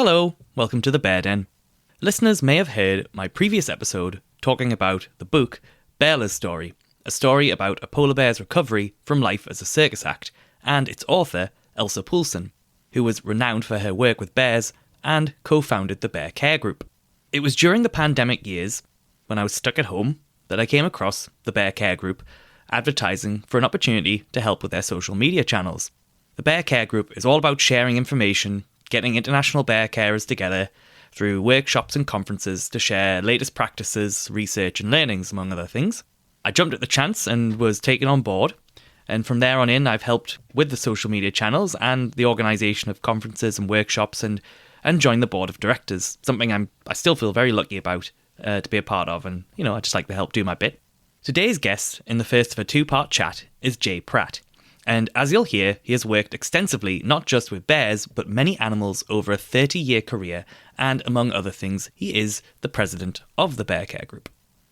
Hello, welcome to the Bear Den. Listeners may have heard my previous episode talking about the book Bear's Story, a story about a polar bear's recovery from life as a circus act, and its author, Elsa Poulsen, who was renowned for her work with bears and co-founded the Bear Care Group. It was during the pandemic years, when I was stuck at home, that I came across the Bear Care Group advertising for an opportunity to help with their social media channels. The Bear Care Group is all about sharing information, getting international bear carers together through workshops and conferences to share latest practices, research and learnings, among other things. I jumped at the chance and was taken on board, and from there on in I've helped with the social media channels and the organisation of conferences and workshops and joined the board of directors, something I still feel very lucky about to be a part of, and I just like to help do my bit. Today's guest in the first of a two-part chat is Jay Pratte. And as you'll hear, he has worked extensively not just with bears, but many animals over a 30-year career, and among other things, he is the president of the Bear Care Group.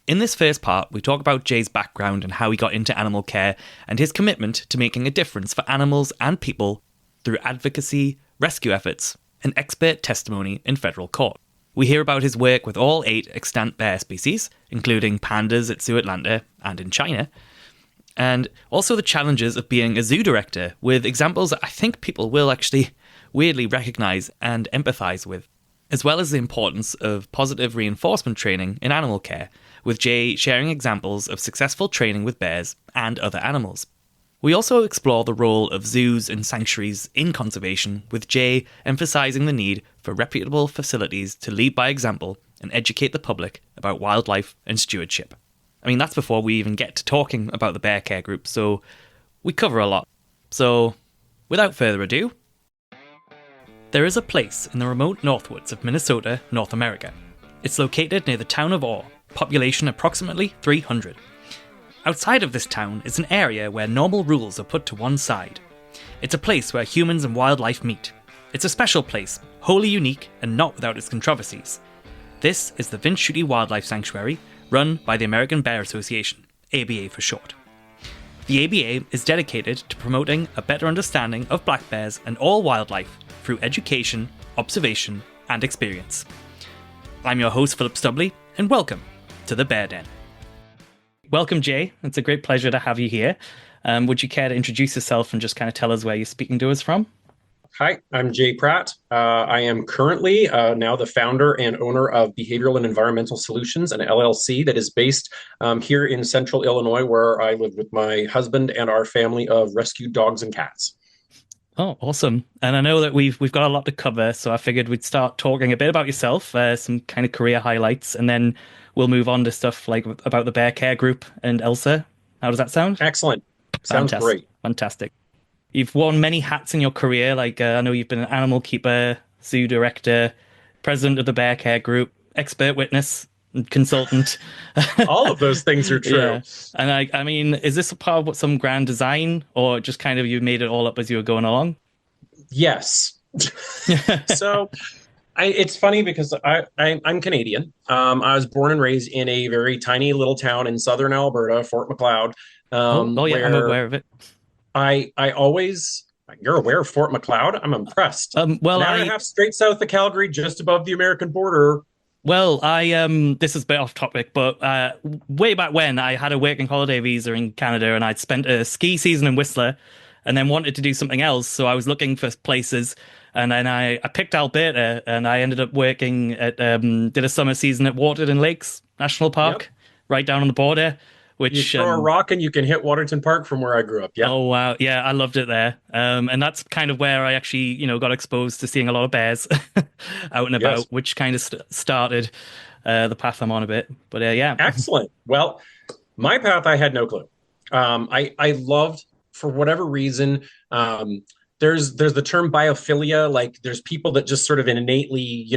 In this first part, we talk about Jay's background and how he got into animal care, and his commitment to making a difference for animals and people through advocacy, rescue efforts, and expert testimony in federal court. We hear about his work with all 8 extant bear species, including pandas at Zoo Atlanta and in China, and also the challenges of being a zoo director, with examples that I think people will actually weirdly recognise and empathise with, as well as the importance of positive reinforcement training in animal care, with Jay sharing examples of successful training with bears and other animals. We also explore the role of zoos and sanctuaries in conservation, with Jay emphasising the need for reputable facilities to lead by example and educate the public about wildlife and stewardship. I mean, that's before we even get to talking about the Bear Care Group, so we cover a lot. So, without further ado, there is a place in the remote northwoods of Minnesota, North America. It's located near the town of Orr, population approximately 300. Outside of this town is an area where normal rules are put to one side. It's a place where humans and wildlife meet. It's a special place, wholly unique and not without its controversies. This is the Vince Schutte Wildlife Sanctuary, run by the American Bear Association, ABA for short. The ABA is dedicated to promoting a better understanding of black bears and all wildlife through education, observation, and experience. I'm your host, Philip Stubley, and welcome to the Bear Den. Welcome, Jay. It's a great pleasure to have you here. Would you care to introduce yourself and just kind of tell us where you're speaking to us from? Hi, I'm Jay Pratte. I am currently now the founder and owner of Behavioral and Environmental Solutions, an LLC that is based here in central Illinois, where I live with my husband and our family of rescued dogs and cats. Oh, awesome. And I know that we've got a lot to cover, so I figured we'd start talking a bit about yourself, some kind of career highlights, and then we'll move on to stuff like about the Bear Care Group and Elsa. How does that sound? Excellent. Sounds great. Fantastic. You've worn many hats in your career, like I know you've been an animal keeper, zoo director, president of the Bear Care Group, expert witness, consultant. All of those things are true. Yeah. And I mean, is this a part of some grand design, or just kind of you made it all up as you were going along? Yes. So it's funny because I'm Canadian. I was born and raised in a very tiny little town in southern Alberta, Fort Macleod. Oh yeah, I'm aware of it. I always, you're aware of Fort Macleod? I'm impressed. Well, an hour and a half straight south of Calgary, just above the American border. Well, this is a bit off topic, but way back when I had a working holiday visa in Canada and I'd spent a ski season in Whistler and then wanted to do something else. So I was looking for places and then I picked Alberta and I ended up working at, did a summer season at Waterton Lakes National Park, right down on the border. Which, you throw a rock and you can hit Waterton Park from where I grew up. Yeah. Oh, wow. Yeah, I loved it there. And that's kind of where I actually, got exposed to seeing a lot of bears out and about, which kind of started the path I'm on a bit. But yeah. Excellent. Well, my path, I had no clue. I loved, for whatever reason, there's the term biophilia. Like there's people that just sort of innately,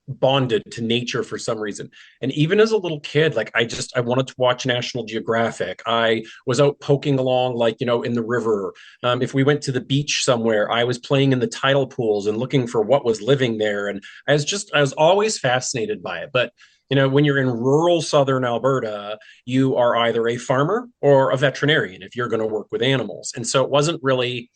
bonded to nature for some reason. And even as a little kid, like I wanted to watch National Geographic. I was out poking along, in the river. If we went to the beach somewhere, I was playing in the tidal pools and looking for what was living there. And I was always fascinated by it. But when you're in rural southern Alberta, you are either a farmer or a veterinarian if you're going to work with animals. And so it wasn't really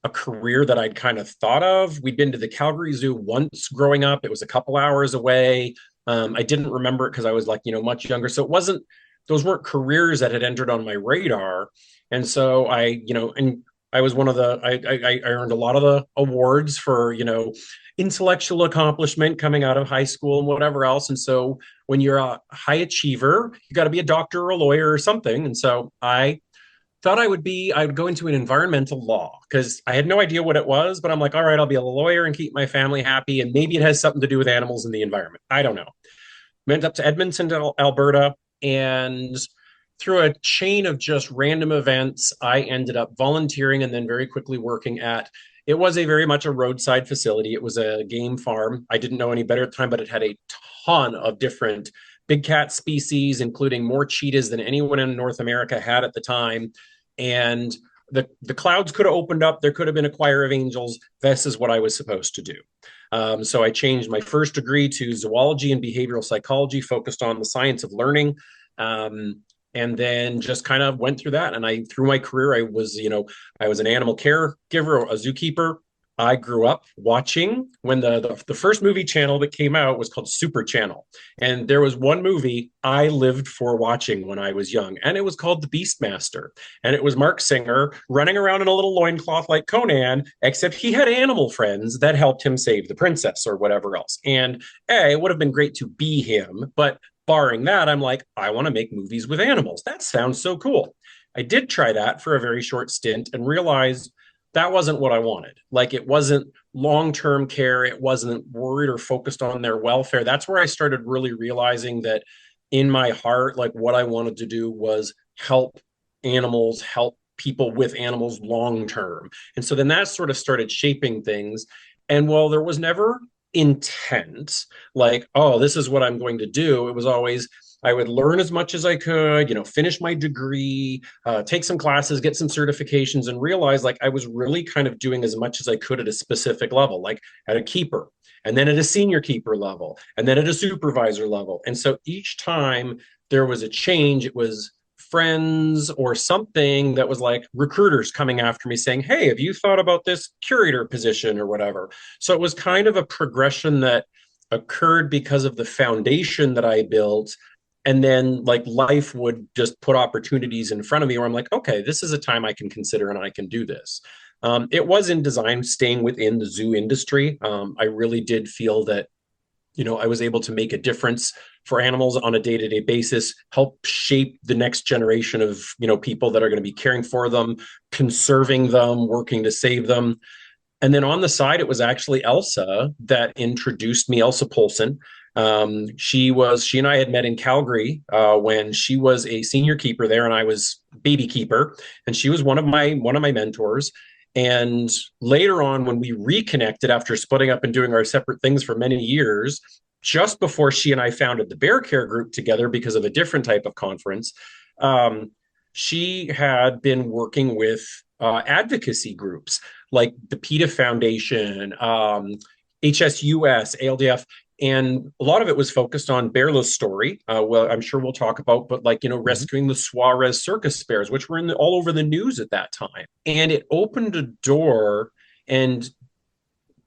a career that I'd kind of thought of. We'd been to the Calgary Zoo once growing up. It was a couple hours away. I didn't remember it because I was like, much younger. So it wasn't, those weren't careers that had entered on my radar. And so and I was one of I earned a lot of the awards for, intellectual accomplishment coming out of high school and whatever else. And so when you're a high achiever, you got to be a doctor or a lawyer or something. And so I thought I would go into an environmental law because I had no idea what it was, but I'm like, all right, I'll be a lawyer and keep my family happy. And maybe it has something to do with animals and the environment. I don't know. Went up to Edmonton, Alberta, and through a chain of just random events, I ended up volunteering and then very quickly working at. It was a very much a roadside facility. It was a game farm. I didn't know any better at the time, but it had a ton of different big cat species, including more cheetahs than anyone in North America had at the time. And the clouds could have opened up. There could have been a choir of angels. This is what I was supposed to do. So I changed my first degree to zoology and behavioral psychology, focused on the science of learning. And then just kind of went through that. And through my career, I was an animal caregiver, a zookeeper. I grew up watching when the first movie channel that came out was called Super Channel. And there was one movie I lived for watching when I was young, and it was called The Beastmaster. And it was Mark Singer running around in a little loincloth like Conan, except he had animal friends that helped him save the princess or whatever else. And it would have been great to be him, but barring that, I'm like, I want to make movies with animals. That sounds so cool. I did try that for a very short stint and realized that wasn't what I wanted. Like, it wasn't long-term care. It wasn't worried or focused on their welfare. That's where I started really realizing that in my heart, like, what I wanted to do was help animals, help people with animals long term. And so then that sort of started shaping things. And while there was never intent, like, oh, this is what I'm going to do, it was always, I would learn as much as I could, finish my degree, take some classes, get some certifications, and realize like I was really kind of doing as much as I could at a specific level, like at a keeper, and then at a senior keeper level, and then at a supervisor level. And so each time there was a change, it was friends or something that was like recruiters coming after me saying, hey, have you thought about this curator position or whatever? So it was kind of a progression that occurred because of the foundation that I built. And then like life would just put opportunities in front of me where I'm like, okay, this is a time I can consider and I can do this. It was in design, staying within the zoo industry. I really did feel that, I was able to make a difference for animals on a day-to-day basis, help shape the next generation of, people that are going to be caring for them, conserving them, working to save them. And then on the side, it was actually Elsa that introduced me, Elsa Polson. She and I had met in Calgary when she was a senior keeper there, and I was baby keeper, and she was one of my mentors. And later on, when we reconnected after splitting up and doing our separate things for many years, just before she and I founded the Bear Care Group together because of a different type of conference, she had been working with advocacy groups like the PETA Foundation, HSUS, ALDF, and a lot of it was focused on Bearlow's story. Well, I'm sure we'll talk about, but rescuing the Suarez circus bears, which were all over the news at that time. And it opened a door and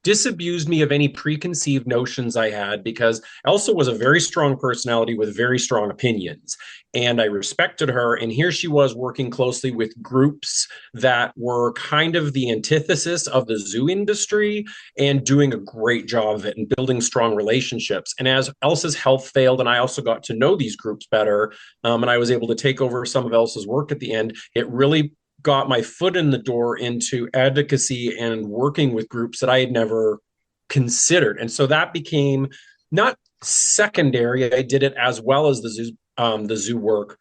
disabused me of any preconceived notions I had, because Elsa was a very strong personality with very strong opinions. And I respected her. And here she was working closely with groups that were kind of the antithesis of the zoo industry and doing a great job of it and building strong relationships. And as Elsa's health failed, and I also got to know these groups better, and I was able to take over some of Elsa's work at the end, it really got my foot in the door into advocacy and working with groups that I had never considered. And so that became not secondary. I did it as well as the zoo work,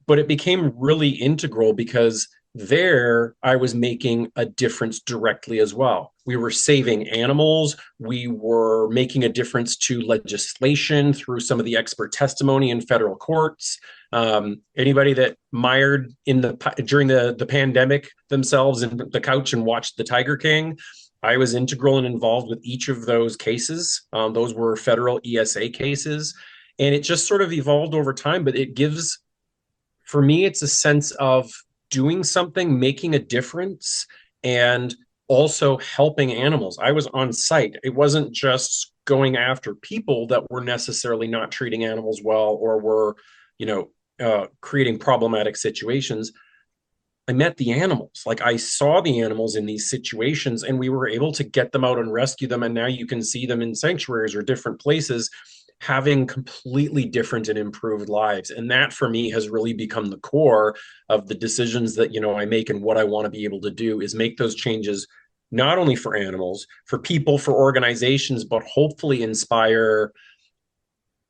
but it became really integral because there I was making a difference directly as well. We were saving animals. We were making a difference to legislation through some of the expert testimony in federal courts. Anybody that mired during the pandemic themselves in the couch and watched the Tiger King, I was integral and involved with each of those cases. Those were federal ESA cases. And it just sort of evolved over time, but for me, it's a sense of doing something, making a difference, and also helping animals. I was on site. It wasn't just going after people that were necessarily not treating animals well or were, you know, creating problematic situations. I met the animals. Like I saw the animals in these situations and we were able to get them out and rescue them. And now you can see them in sanctuaries or different places having completely different and improved lives. And that for me has really become the core of the decisions that, I make and what I want to be able to do is make those changes not only for animals, for people, for organizations, but hopefully inspire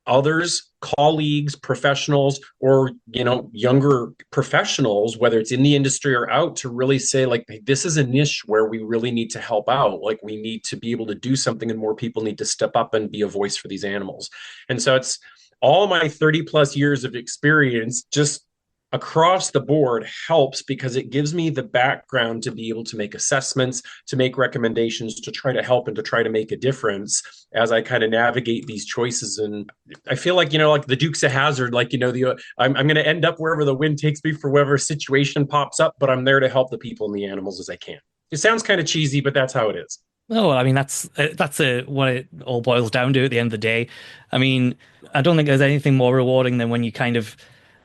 others, colleagues, professionals, or younger professionals, whether it's in the industry or out, to really say like, hey, this is a niche where we really need to help out. Like we need to be able to do something, and more people need to step up and be a voice for these animals. And so it's all my 30 plus years of experience just across the board helps, because it gives me the background to be able to make assessments, to make recommendations, to try to help and to try to make a difference as I kind of navigate these choices. And I feel like, like the Dukes of Hazzard, like, I'm going to end up wherever the wind takes me for whatever situation pops up, but I'm there to help the people and the animals as I can. It sounds kind of cheesy, but that's how it is. Oh, I mean, that's what it all boils down to at the end of the day. I mean, I don't think there's anything more rewarding than when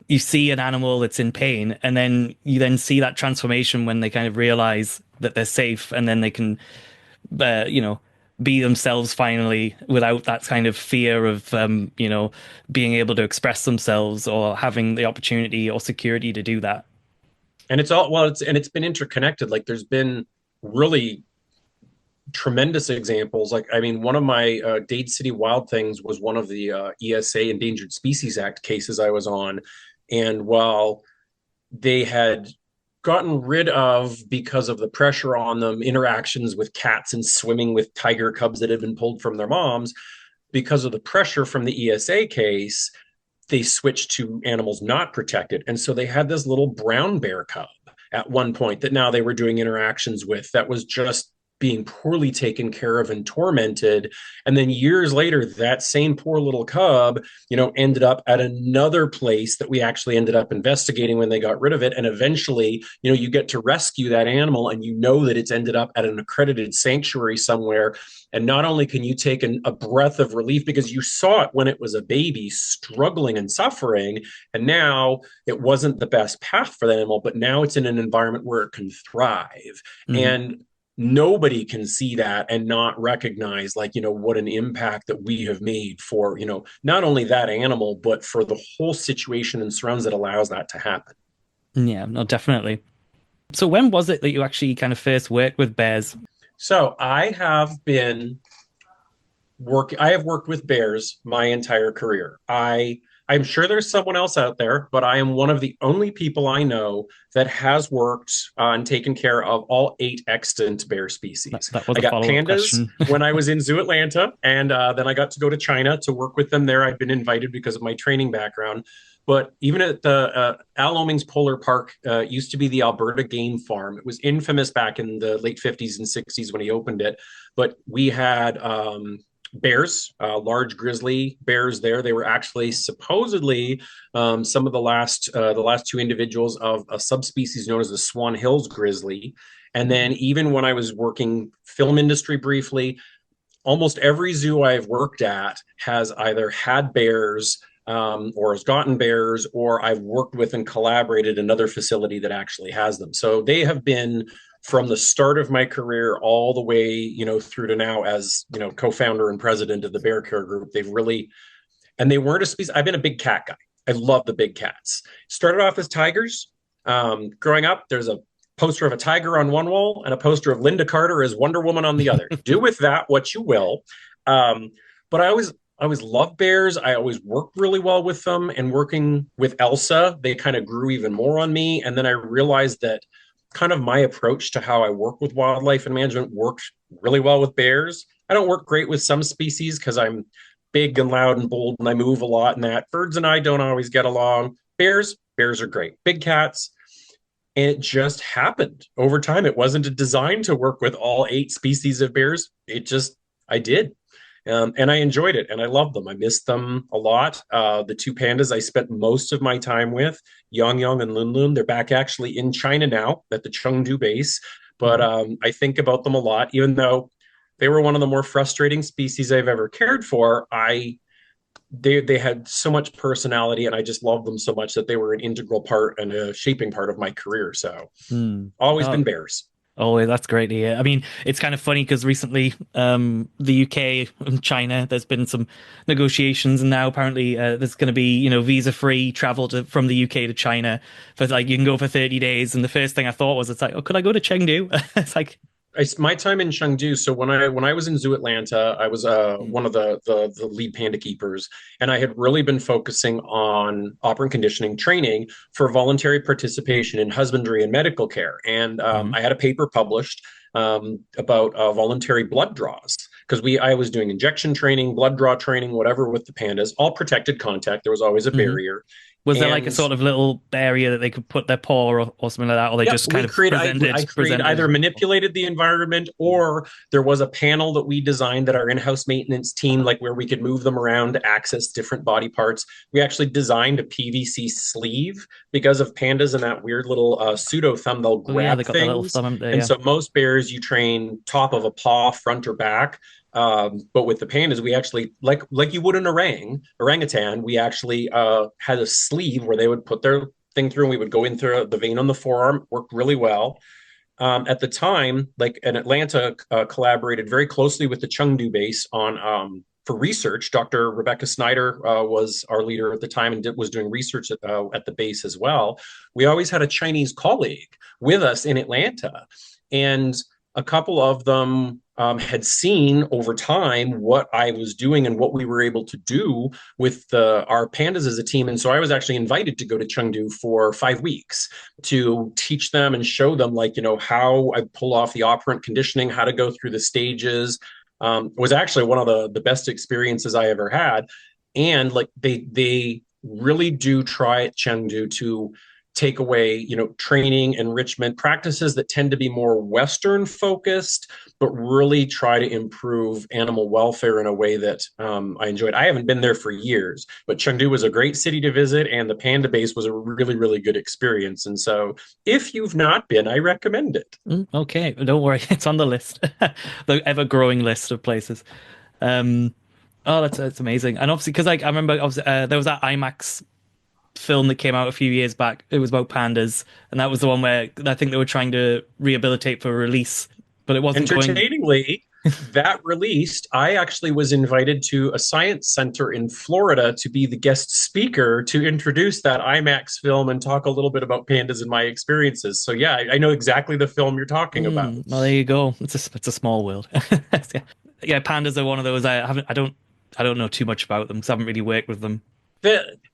you see an animal that's in pain, and then you then see that transformation when they kind of realize that they're safe, and then they can, you know, be themselves finally without that kind of fear of, being able to express themselves or having the opportunity or security to do that. And it's been interconnected. Like there's been really tremendous examples. Like, I mean, one of my Dade City Wild Things was one of the ESA Endangered Species Act cases I was on. And while they had gotten rid of, because of the pressure on them, interactions with cats and swimming with tiger cubs that had been pulled from their moms, because of the pressure from the ESA case, they switched to animals not protected. And so they had this little brown bear cub at one point that now they were doing interactions with that was just being poorly taken care of and tormented. And then years later, that same poor little cub, ended up at another place that we actually ended up investigating when they got rid of it. And eventually, you get to rescue that animal and that it's ended up at an accredited sanctuary somewhere. And not only can you take a breath of relief because you saw it when it was a baby struggling and suffering, and now it wasn't the best path for the animal, but now it's in an environment where it can thrive. Mm. And nobody can see that and not recognize what an impact that we have made for not only that animal but for the whole situation and surrounds that allows that to happen. Yeah, no, definitely. So when was it that you actually kind of first worked with bears? So I have worked with bears my entire career. I'm sure there's someone else out there, but I am one of the only people I know that has worked on taken care of all 8 extant bear species. That was I a got follow-up pandas question. when I was in Zoo Atlanta, and then I got to go to China to work with them there. I've been invited because of my training background. But even at the Al Oming's Polar Park, used to be the Alberta Game Farm. It was infamous back in the late 50s and 60s when he opened it. But we had bears, large grizzly bears there. They were actually supposedly some of the last 2 individuals of a subspecies known as the Swan Hills grizzly. And then even when I was working film industry briefly, almost every zoo I've worked at has either had bears or has gotten bears, or I've worked with and collaborated another facility that actually has them. So they have been from the start of my career all the way, through to now as, co-founder and president of the Bear Care Group. They've really, and they weren't a species. I've been a big cat guy. I love the big cats. Started off as tigers. Growing up, there's a poster of a tiger on one wall and a poster of Linda Carter as Wonder Woman on the other. Do with that what you will. But I always loved bears. I always worked really well with them, and working with Elsa, they kind of grew even more on me. And then I realized that kind of my approach to how I work with wildlife and management works really well with bears. I don't work great with some species because I'm big and loud and bold and I move a lot, and that birds and I don't always get along. Bears are great. Big cats. And it just happened over time. It wasn't a design to work with all 8 species of bears. I did. And I enjoyed it and I loved them. I missed them a lot. The 2 pandas I spent most of my time with, Yang Yang and Lun Lun, they're back actually in China now at the Chengdu base. But I think about them a lot, even though they were one of the more frustrating species I've ever cared for. They had so much personality, and I just loved them so much that they were an integral part and a shaping part of my career. So Mm. always Oh, been bears. oh, that's great to hear. I mean, it's kind of funny because recently, the UK and China, there's been some negotiations, and now apparently there's going to be, visa-free travel from the UK to China for like you can go for 30 days. And the first thing I thought was, it's like, oh, could I go to Chengdu? It's like, My time in Chengdu. So when I was in Zoo Atlanta, I was mm, one of the lead panda keepers, and I had really been focusing on operant conditioning training for voluntary participation in husbandry and medical care. And mhm, I had a paper published about voluntary blood draws because we I was doing injection training, blood draw training, whatever with the pandas, all protected contact. There was always a mhm. barrier, Was there like a and sort of little area that they could put their paw or something like that, or they yep, just we kind of create. I create either presented? manipulated the environment, or there was a panel that we designed that our in-house maintenance team, like where we could move them around to access different body parts. We actually designed a PVC sleeve because of pandas and that weird little pseudo thumb. They'll Oh yeah, they grab got the little things, thumb up there. and Yeah. so most bears you train top of a paw, front or back. But with the pandas, we actually like you would an orangutan. We actually had a sleeve where they would put their thing through, and we would go in through the vein on the forearm. Worked really well. At the time, like in Atlanta, collaborated very closely with the Chengdu base on for research. Dr. Rebecca Snyder was our leader at the time and was doing research at the base as well. We always had a Chinese colleague with us in Atlanta, and a couple of them had seen over time what I was doing and what we were able to do with our pandas as a team. And so I was actually invited to go to Chengdu for 5 weeks to teach them and show them, like, how I pull off the operant conditioning, how to go through the stages. Was actually one of the best experiences I ever had. And like they really do try at Chengdu to take away, training, enrichment practices that tend to be more Western focused, but really try to improve animal welfare in a way that I enjoyed. I haven't been there for years, but Chengdu was a great city to visit, and the panda base was a really, really good experience. And so, if you've not been, I recommend it. Okay, don't worry, it's on the list, the ever-growing list of places. Um, oh, that's amazing. And obviously, because like I remember, obviously, there was that IMAX film that came out a few years back. It was about pandas, and that was the one where I think they were trying to rehabilitate for release, but it wasn't going. Entertainingly, that released, I actually was invited to a science center in Florida to be the guest speaker to introduce that IMAX film and talk a little bit about pandas and my experiences. So yeah, I know exactly the film you're talking about. Well, there you go. It's a small world. Yeah. Yeah, pandas are one of those I haven't. I don't know too much about them because I haven't really worked with them.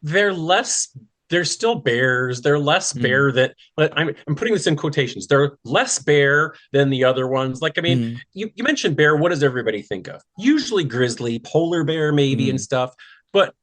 They're less, they're still bears. They're less Mm, bear that, but I'm putting this in quotations. They're less bear than the other ones. Like, I mean, mm, you mentioned bear. What does everybody think of? Usually grizzly, polar bear, maybe, and mm, stuff. But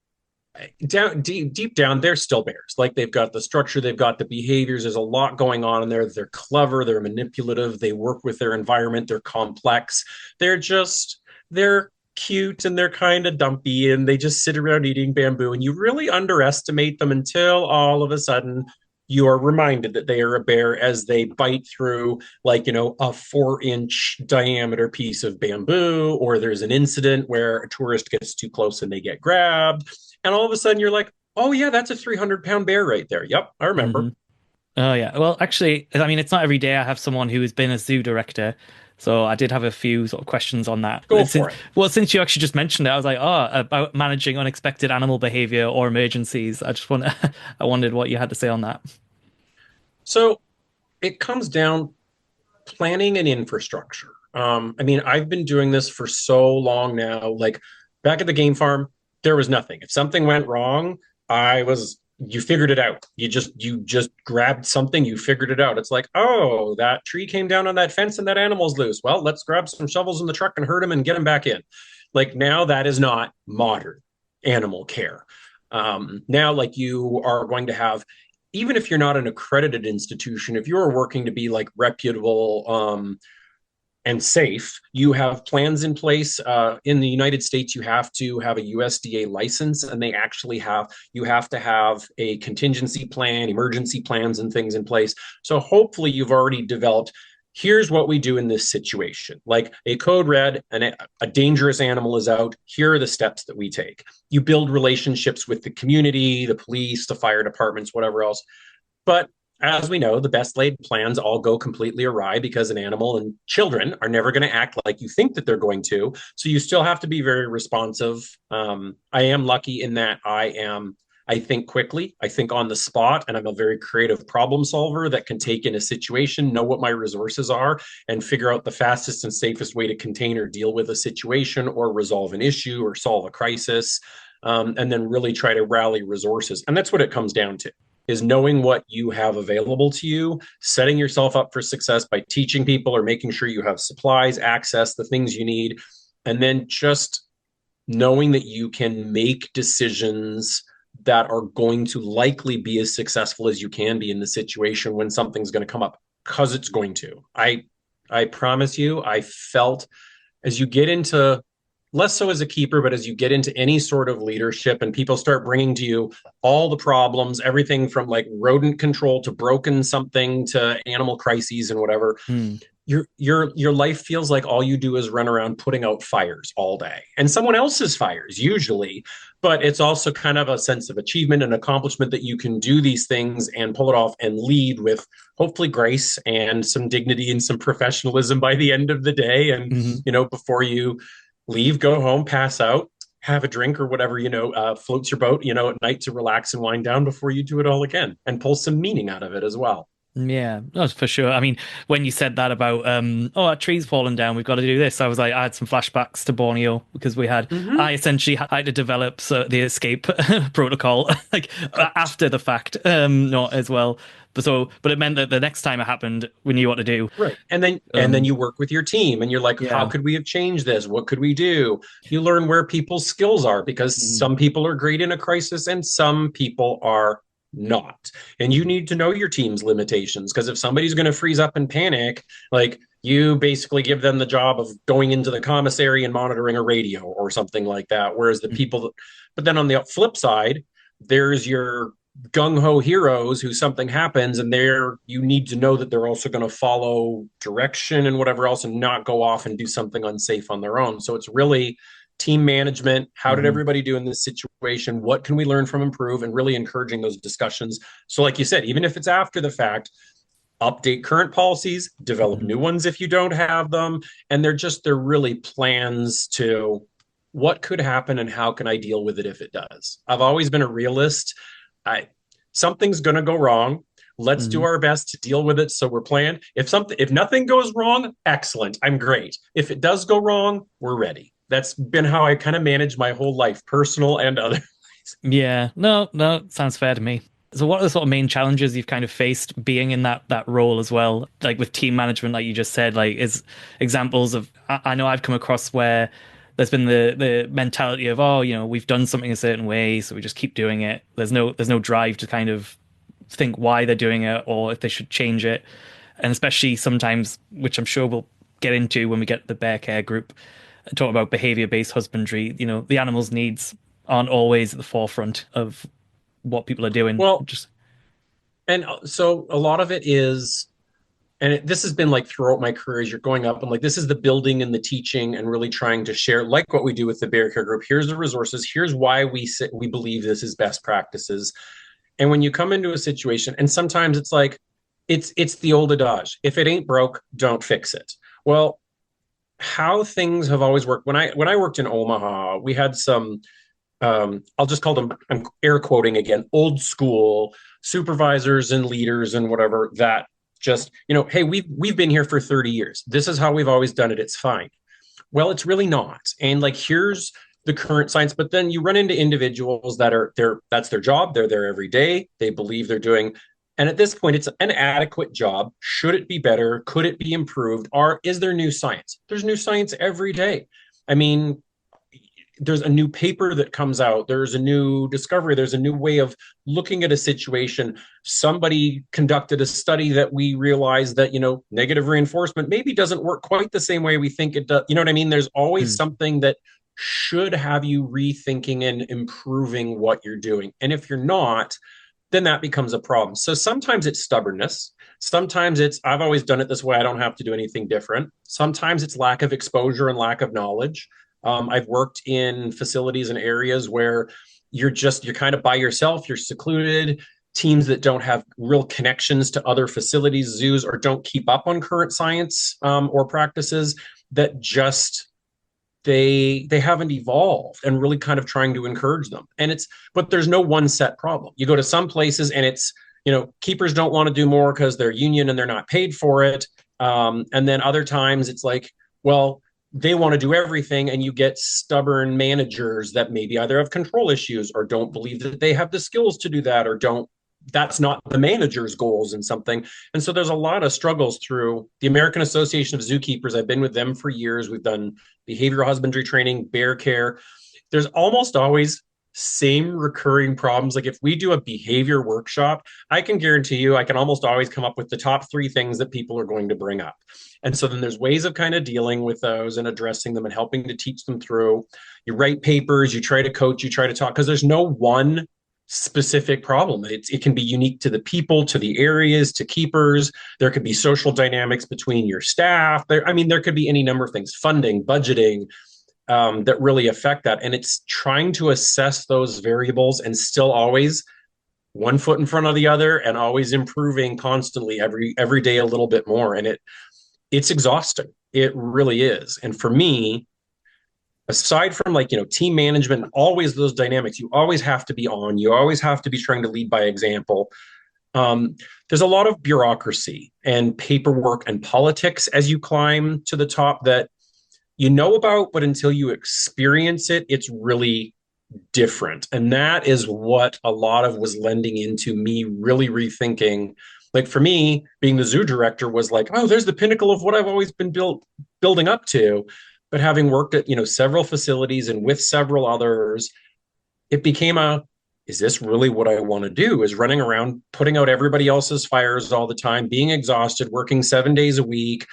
deep down, they're still bears. Like, they've got the structure, they've got the behaviors. There's a lot going on in there. They're clever, they're manipulative, they work with their environment, they're complex. They're cute, and they're kind of dumpy, and they just sit around eating bamboo, and you really underestimate them until all of a sudden you are reminded that they are a bear as they bite through, like, a 4-inch diameter piece of bamboo, or there's an incident where a tourist gets too close and they get grabbed, and all of a sudden you're like, oh yeah, that's a 300-pound bear right there. Yep, I remember. hmm Oh yeah. Well, actually, I mean, it's not every day I have someone who has been a zoo director, so I did have a few sort of questions on that. Go Since for it. well, since you actually just mentioned it, I was like, oh, about managing unexpected animal behavior or emergencies. I just want I wondered what you had to say on that. So it comes down planning and infrastructure. I mean, I've been doing this for so long now. Like, back at the game farm, there was nothing. If something went wrong, you figured it out. You just grabbed something, you figured it out. It's like, oh, that tree came down on that fence and that animal's loose. Well, let's grab some shovels in the truck and herd him and get him back in. Like, now that is not modern animal care. Now, like, you are going to have, even if you're not an accredited institution, if you're working to be like reputable and safe, you have plans in place. In the United States, you have to have a USDA license, and you have to have a contingency plan, emergency plans, and things in place. So hopefully, you've already developed, here's what we do in this situation. Like a code red and a dangerous animal is out. Here are the steps that we take. You build relationships with the community, the police, the fire departments, whatever else. But as we know, the best laid plans all go completely awry because an animal and children are never going to act like you think that they're going to. So you still have to be very responsive. I am lucky in that I think quickly, I think on the spot, and I'm a very creative problem solver that can take in a situation, know what my resources are, and figure out the fastest and safest way to contain or deal with a situation or resolve an issue or solve a crisis, and then really try to rally resources. And that's what it comes down to, is knowing what you have available to you, setting yourself up for success by teaching people or making sure you have supplies, access, the things you need, and then just knowing that you can make decisions that are going to likely be as successful as you can be in the situation when something's going to come up, because it's going to. I promise you, I felt as you get into, less so as a keeper, but as you get into any sort of leadership and people start bringing to you all the problems, everything from like rodent control to broken something to animal crises and whatever, your life feels like all you do is run around putting out fires all day, and someone else's fires usually. But it's also kind of a sense of achievement and accomplishment that you can do these things and pull it off and lead with hopefully grace and some dignity and some professionalism by the end of the day. And before you leave, go home, pass out, have a drink or whatever, floats your boat, at night to relax and wind down before you do it all again and pull some meaning out of it as well. Yeah, that's for sure. I mean, when you said that about a tree's fallen down, we've got to do this, I was like, I had some flashbacks to Borneo because I essentially had to develop the escape protocol like after the fact, not as well. But it meant that the next time it happened, we knew what to do. Right. And then you work with your team and you're like, how Yeah. could we have changed this? What could we do? You learn where people's skills are, because some people are great in a crisis and some people are not. And you need to know your team's limitations, because if somebody's going to freeze up and panic, like, you basically give them the job of going into the commissary and monitoring a radio or something like that. Whereas but then on the flip side, there's your gung-ho heroes who something happens and you need to know that they're also going to follow direction and whatever else and not go off and do something unsafe on their own. So it's really team management. How did everybody do in this situation? What can we learn from improve? And really encouraging those discussions. So like you said, even if it's after the fact, update current policies, develop new ones if you don't have them. And they're really plans to what could happen and how can I deal with it if it does. I've always been a realist. Something's going to go wrong. Let's do our best to deal with it. So we're planned. If nothing goes wrong, excellent. I'm great. If it does go wrong, we're ready. That's been how I kind of manage my whole life, personal and other. Yeah. No, sounds fair to me. So what are the sort of main challenges you've kind of faced being in that role as well? Like with team management, like you just said, like is examples of, I know I've come across where there's been the mentality of, we've done something a certain way, so we just keep doing it. There's no drive to kind of think why they're doing it or if they should change it. And especially sometimes, which I'm sure we'll get into when we get the bear care group, talk about behavior-based husbandry, the animals' needs aren't always at the forefront of what people are doing. Well, and so a lot of it is, and this has been like throughout my career as you're going up, and like this is the building and the teaching and really trying to share, like what we do with the bear care group. Here's the resources. Here's why we believe this is best practices. And when you come into a situation, and sometimes it's like, it's the old adage, if it ain't broke, don't fix it. Well, how things have always worked. When I worked in Omaha, we had some, I'll just call them, I'm air quoting again, old school supervisors and leaders and whatever that just, hey, we've been here for 30 years. This is how we've always done it. It's fine. Well, it's really not. And like, here's the current science, but then you run into individuals that's their job. They're there every day. They believe they're doing. And at this point, it's an adequate job. Should it be better? Could it be improved? Is there new science? There's new science every day. I mean, there's a new paper that comes out. There's a new discovery. There's a new way of looking at a situation. Somebody conducted a study that we realized that, negative reinforcement maybe doesn't work quite the same way we think it does. You know what I mean? There's always something that should have you rethinking and improving what you're doing. And if you're not, then that becomes a problem. So sometimes it's stubbornness. Sometimes it's, I've always done it this way. I don't have to do anything different. Sometimes it's lack of exposure and lack of knowledge. I've worked in facilities and areas where you're kind of by yourself, you're secluded, teams that don't have real connections to other facilities, zoos, or don't keep up on current science or practices that just they haven't evolved, and really kind of trying to encourage them. And it's, but there's no one set problem. You go to some places and it's, keepers don't want to do more because they're union and they're not paid for it. And then other times it's like, well, they want to do everything, and you get stubborn managers that maybe either have control issues or don't believe that they have the skills to do that, or don't, that's not the manager's goals and something. And so there's a lot of struggles through the American Association of Zookeepers. I've been with them for years. We've done behavioral husbandry training, bear care. There's almost always same recurring problems. Like if we do a behavior workshop, I can guarantee you I can almost always come up with the top three things that people are going to bring up. And so then there's ways of kind of dealing with those and addressing them and helping to teach them through. You write papers, you try to coach, you try to talk, because there's no one specific problem. It can be unique to the people, to the areas, to keepers. There could be social dynamics between your staff. There could be any number of things, funding, budgeting, that really affect that. And it's trying to assess those variables and still always one foot in front of the other, and always improving constantly every day a little bit more. And it's exhausting. It really is. And for me, aside from team management, always those dynamics, you always have to be on, you always have to be trying to lead by example. There's a lot of bureaucracy and paperwork and politics as you climb to the top that you know about, but until you experience it, it's really different. And that is what a lot of was lending into me really rethinking. Like for me, being the zoo director was like, oh, there's the pinnacle of what I've always been building up to. But having worked at, several facilities and with several others, it became is this really what I want to do? Is running around, putting out everybody else's fires all the time, being exhausted, working 7 days a week,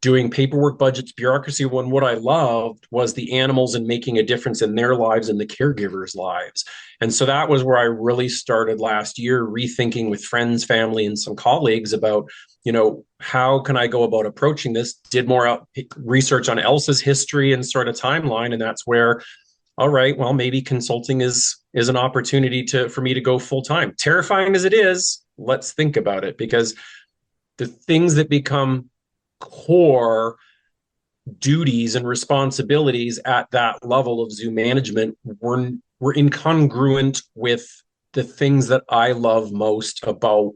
doing paperwork, budgets, bureaucracy, when what I loved was the animals and making a difference in their lives and the caregivers' lives. And so that was where I really started last year, rethinking with friends, family, and some colleagues about, how can I go about approaching this? Did more research on Elsa's history and sort of timeline. And that's where, all right, well, maybe consulting is an opportunity for me to go full time. Terrifying as it is, let's think about it, because the things that become core duties and responsibilities at that level of zoo management were incongruent with the things that I love most about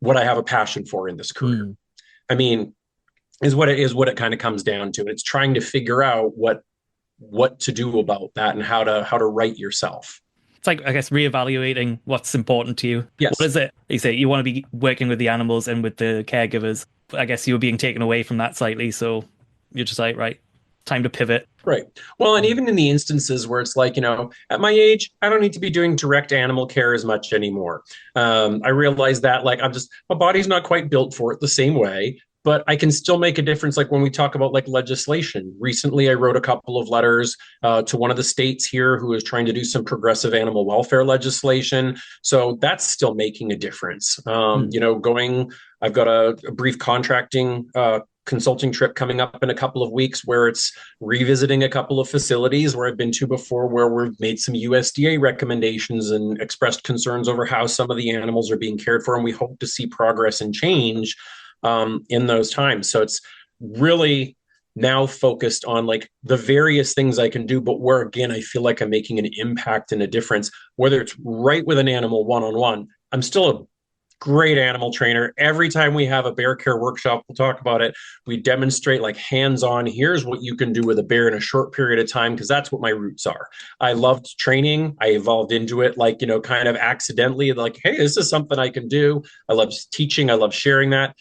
what I have a passion for in this career. I mean, is what it kind of comes down to. It's trying to figure out what to do about that and how to right yourself. It's like, I guess, reevaluating what's important to you. Yes. What is it? You say you want to be working with the animals and with the caregivers. I guess you were being taken away from that slightly. So you're just like, right, time to pivot. Right. Well, and even in the instances where it's like, at my age, I don't need to be doing direct animal care as much anymore. I realize that my body's not quite built for it the same way, but I can still make a difference. Like when we talk about legislation, recently I wrote a couple of letters to one of the states here who is trying to do some progressive animal welfare legislation. So that's still making a difference. I've got a brief contracting consulting trip coming up in a couple of weeks where it's revisiting a couple of facilities where I've been to before, where we've made some USDA recommendations and expressed concerns over how some of the animals are being cared for. And we hope to see progress and change in those times. So it's really now focused on the various things I can do, but where, again, I feel like I'm making an impact and a difference, whether it's right with an animal one-on-one. I'm still a great animal trainer. Every time we have a bear care workshop, we'll talk about it. We demonstrate hands-on, here's what you can do with a bear in a short period of time, because that's what my roots are. I loved training. I evolved into it kind of accidentally, hey, this is something I can do. I love teaching. I love sharing that.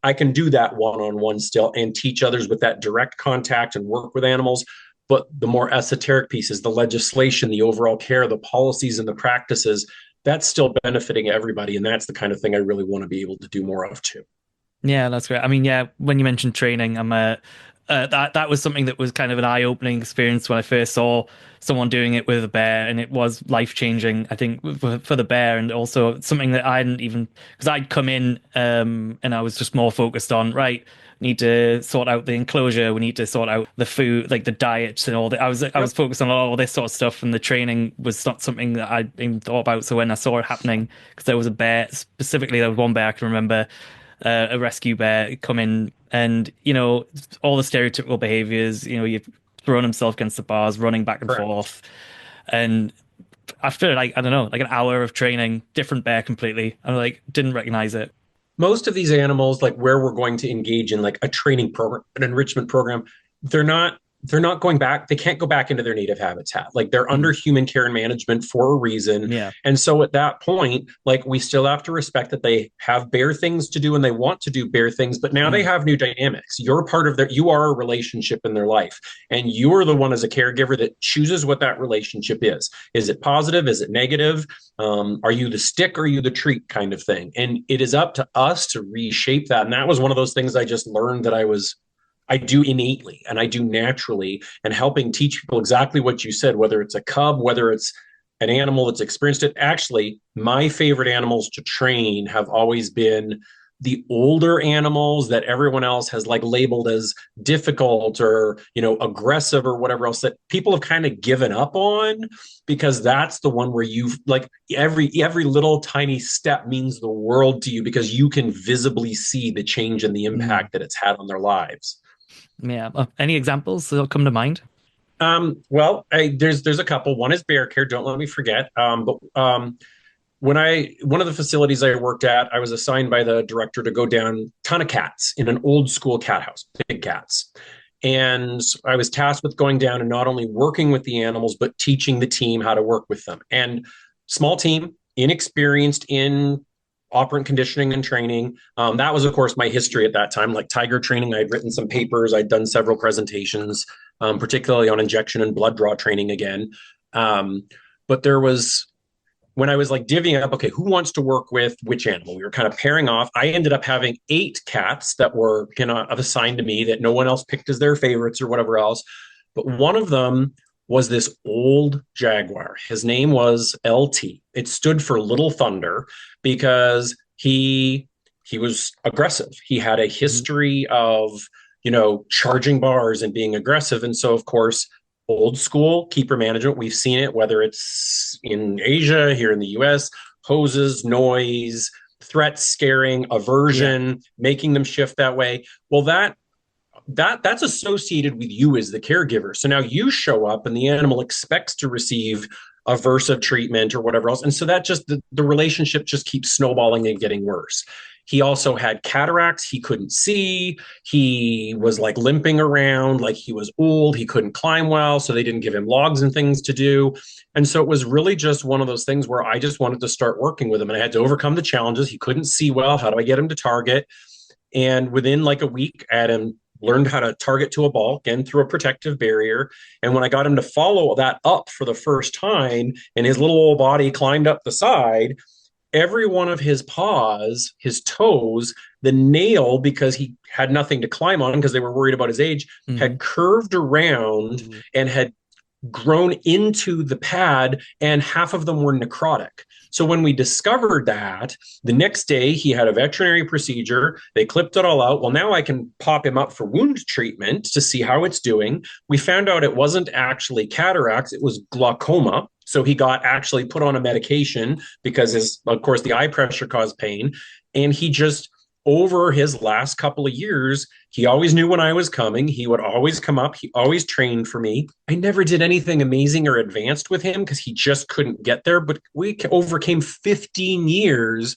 I can do that one-on-one still and teach others with that direct contact and work with animals. But the more esoteric pieces, the legislation, the overall care, the policies and the practices, that's still benefiting everybody. And that's the kind of thing I really want to be able to do more of too. Yeah, that's great. I mean, yeah, when you mentioned training, I'm that was something that was kind of an eye-opening experience when I first saw someone doing it with a bear, and it was life-changing, I think, for the bear, and also something that I hadn't even, because I'd come in and I was just more focused on, right, need to sort out the enclosure, we need to sort out the food, like the diets and all that. I was Yep. focused on all this sort of stuff, and the training was not something that I even thought about. So when I saw it happening, because there was a bear specifically, there was one bear I can remember, a rescue bear come in, and all the stereotypical behaviors. You've thrown himself against the bars, running back and Correct. forth, and after like I don't know, like an hour of training, different bear completely. I like didn't recognize it. Most of these animals, like where we're going to engage in like a training program, an enrichment program, they're not they're not going back. They can't go back into their native habitat. Like they're under Mm, human care and management for a reason. yeah. And so at that point, like we still have to respect that they have bear things to do and they want to do bear things, but now they Mm, have new dynamics. You're part of their, you are a relationship in their life. And you are the one as a caregiver that chooses what that relationship is. Is it positive? Is it negative? Are you the stick or are you the treat kind of thing? And it is up to us to reshape that. And that was one of those things I just learned that I do innately and I do naturally, and helping teach people exactly what you said, whether it's a cub, whether it's an animal that's experienced it. Actually, my favorite animals to train have always been the older animals that everyone else has like labeled as difficult or aggressive or whatever else that people have kind of given up on, because that's the one where you've like every little tiny step means the world to you because you can visibly see the change and the mm, impact that it's had on their lives. yeah. Any examples that come to mind? Well, there's a couple. One is bear care. Don't let me forget. But when I one of the facilities I worked at, I was assigned by the director to go down ton of cats in an old school cat house, big cats. And I was tasked with going down and not only working with the animals, but teaching the team how to work with them. And small team, inexperienced in operant conditioning and training. That was, of course, my history at that time. Like tiger training, I'd written some papers, I'd done several presentations, particularly on injection and blood draw training again. But there was when I was like divvying up, okay, who wants to work with which animal? We were kind of pairing off. I ended up having 8 cats that were assigned to me that no one else picked as their favorites or whatever else. But one of them was this old jaguar. His name was LT. It stood for Little Thunder because he was aggressive. He had a Mm, history of charging bars and being aggressive, and so of course old school keeper management. We've seen it, whether it's in Asia, here in the US, hoses, noise, threats, scaring, yeah. aversion, making them shift that way. Well, that's associated with you as the caregiver. So now you show up and the animal expects to receive aversive treatment or whatever else. And so that just the relationship just keeps snowballing and getting worse. He also had cataracts. He couldn't see. He was like limping around, like he was old. He couldn't climb well. So they didn't give him logs and things to do. And so it was really just one of those things where I just wanted to start working with him. And I had to overcome the challenges. He couldn't see well. How do I get him to target? And within like a week, Adam learned how to target to a ball, again, through a protective barrier. And when I got him to follow that up for the first time and his little old body climbed up the side, every one of his paws, his toes, the nail, because he had nothing to climb on because they were worried about his age, Hmm. had curved around Ooh. and had grown into the pad, and half of them were necrotic. So when we discovered that, the next day he had a veterinary procedure. They clipped it all out. Well, now I can pop him up for wound treatment to see how it's doing. We found out it wasn't actually cataracts, it was glaucoma. So he got actually put on a medication because of course, the eye pressure caused pain. And he just, over his last couple of years, he always knew when I was coming. He would always come up. He always trained for me. I never did anything amazing or advanced with him because he just couldn't get there. But we overcame 15 years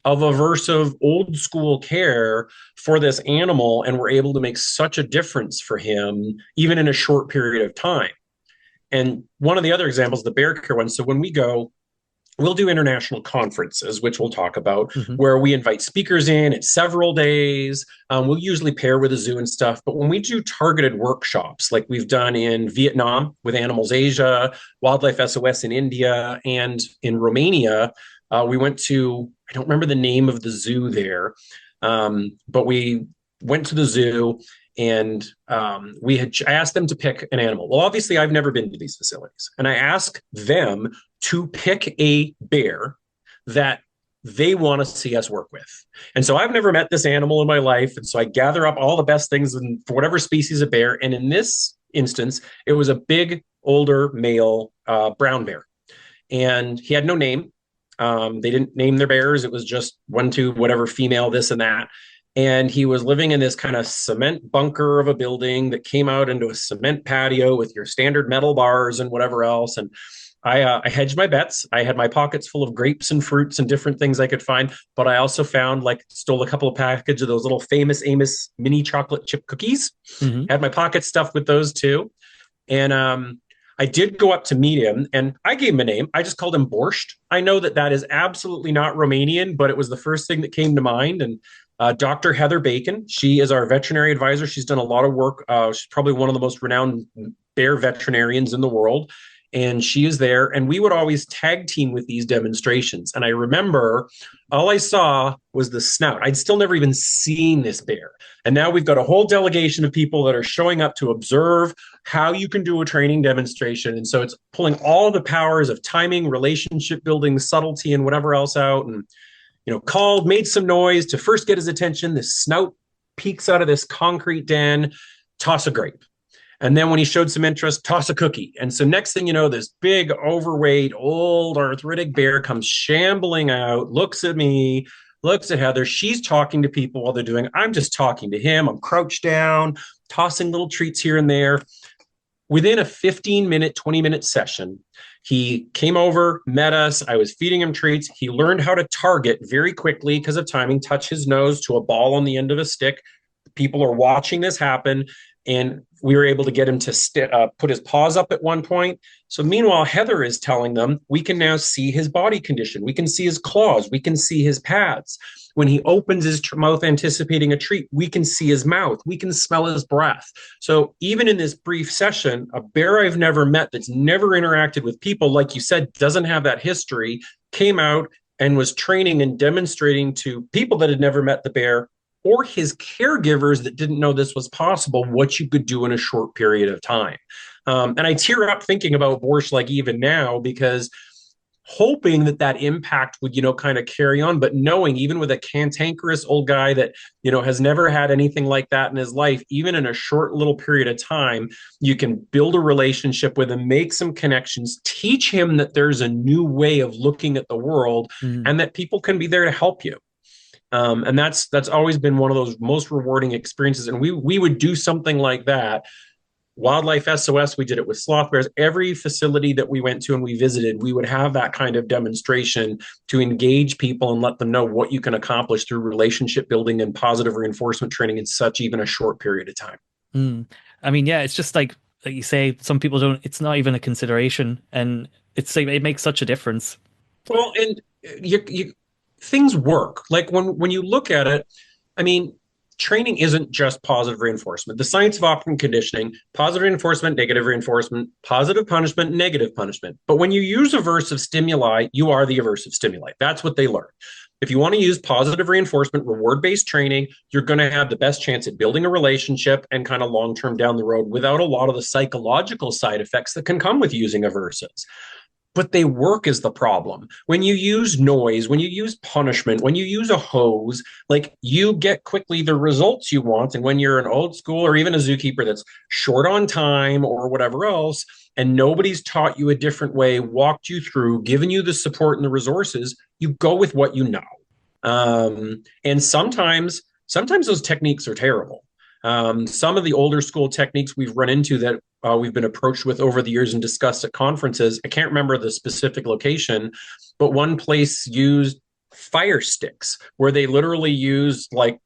of aversive old school care for this animal and were able to make such a difference for him, even in a short period of time. And one of the other examples, the bear care one. So when we go, we'll do international conferences, which we'll talk about, Hmm. where we invite speakers in. It's several days. We'll usually pair with a zoo and stuff. But when we do targeted workshops, like we've done in Vietnam with Animals Asia, Wildlife SOS in India, and in Romania, we went to, I don't remember the name of the zoo there, but we went to the zoo and I asked them to pick an animal. Well, obviously, I've never been to these facilities, and I asked them to pick a bear that they want to see us work with. And so I've never met this animal in my life, and so I gather up all the best things for whatever species of bear. And in this instance, it was a big, older male brown bear, and he had no name. They didn't name their bears. It was just 1, 2, whatever, female, this and that. And he was living in this kind of cement bunker of a building that came out into a cement patio with your standard metal bars and whatever else. And I hedged my bets. I had my pockets full of grapes and fruits and different things I could find. But I also stole a couple of packages of those little famous Amos mini chocolate chip cookies. Mm-hmm. Had my pockets stuffed with those too. And I did go up to meet him, and I gave him a name. I just called him Borscht. I know that is absolutely not Romanian, but it was the first thing that came to mind. And Dr. Heather Bacon, she is our veterinary advisor. She's done a lot of work. She's probably one of the most renowned bear veterinarians in the world. And she is there. And we would always tag team with these demonstrations. And I remember all I saw was the snout. I'd still never even seen this bear. And now we've got a whole delegation of people that are showing up to observe how you can do a training demonstration. And so it's pulling all the powers of timing, relationship building, subtlety, and whatever else out. And, made some noise to first get his attention. This snout peeks out of this concrete den, toss a grape. And then when he showed some interest, toss a cookie. And so next thing you know, this big, overweight, old, arthritic bear comes shambling out, looks at me, looks at Heather. She's talking to people while they're doing, I'm just talking to him. I'm crouched down, tossing little treats here and there. Within a 15-minute, 20-minute session, he came over, met us. I was feeding him treats. He learned how to target very quickly because of timing, touch his nose to a ball on the end of a stick. People are watching this happen. And we were able to get him to put his paws up at one point. So meanwhile, Heather is telling them, we can now see his body condition. We can see his claws. We can see his pads. When he opens his mouth anticipating a treat, we can see his mouth. We can smell his breath. So even in this brief session, a bear I've never met that's never interacted with people, like you said, doesn't have that history, came out and was training and demonstrating to people that had never met the bear or his caregivers that didn't know this was possible, what you could do in a short period of time. And I tear up thinking about Borscht, like even now, because hoping that impact would, kind of carry on, but knowing even with a cantankerous old guy that, has never had anything like that in his life, even in a short little period of time, you can build a relationship with him, make some connections, teach him that there's a new way of looking at the world and that people can be there to help you. And that's always been one of those most rewarding experiences. And we would do something like that. Wildlife SOS, we did it with sloth bears. Every facility that we went to and we visited, we would have that kind of demonstration to engage people and let them know what you can accomplish through relationship building and positive reinforcement training in such even a short period of time. I mean, yeah, it's just like you say, some people don't, it's not even a consideration, and it's like, it makes such a difference. Well, and things work. Like when you look at it, I mean, training isn't just positive reinforcement. The science of operant conditioning, positive reinforcement, negative reinforcement, positive punishment, negative punishment. But when you use aversive stimuli, you are the aversive stimuli. That's what they learn. If you want to use positive reinforcement, reward-based training, you're going to have the best chance at building a relationship and kind of long-term down the road without a lot of the psychological side effects that can come with using aversives. But they work is the problem. When you use noise, when you use punishment, when you use a hose, like you get quickly the results you want. And when you're an old school or even a zookeeper that's short on time or whatever else, and nobody's taught you a different way, walked you through, given you the support and the resources, you go with what you know. And sometimes those techniques are terrible. Some of the older school techniques we've run into that we've been approached with over the years and discussed at conferences. I can't remember the specific location, but one place used fire sticks where they literally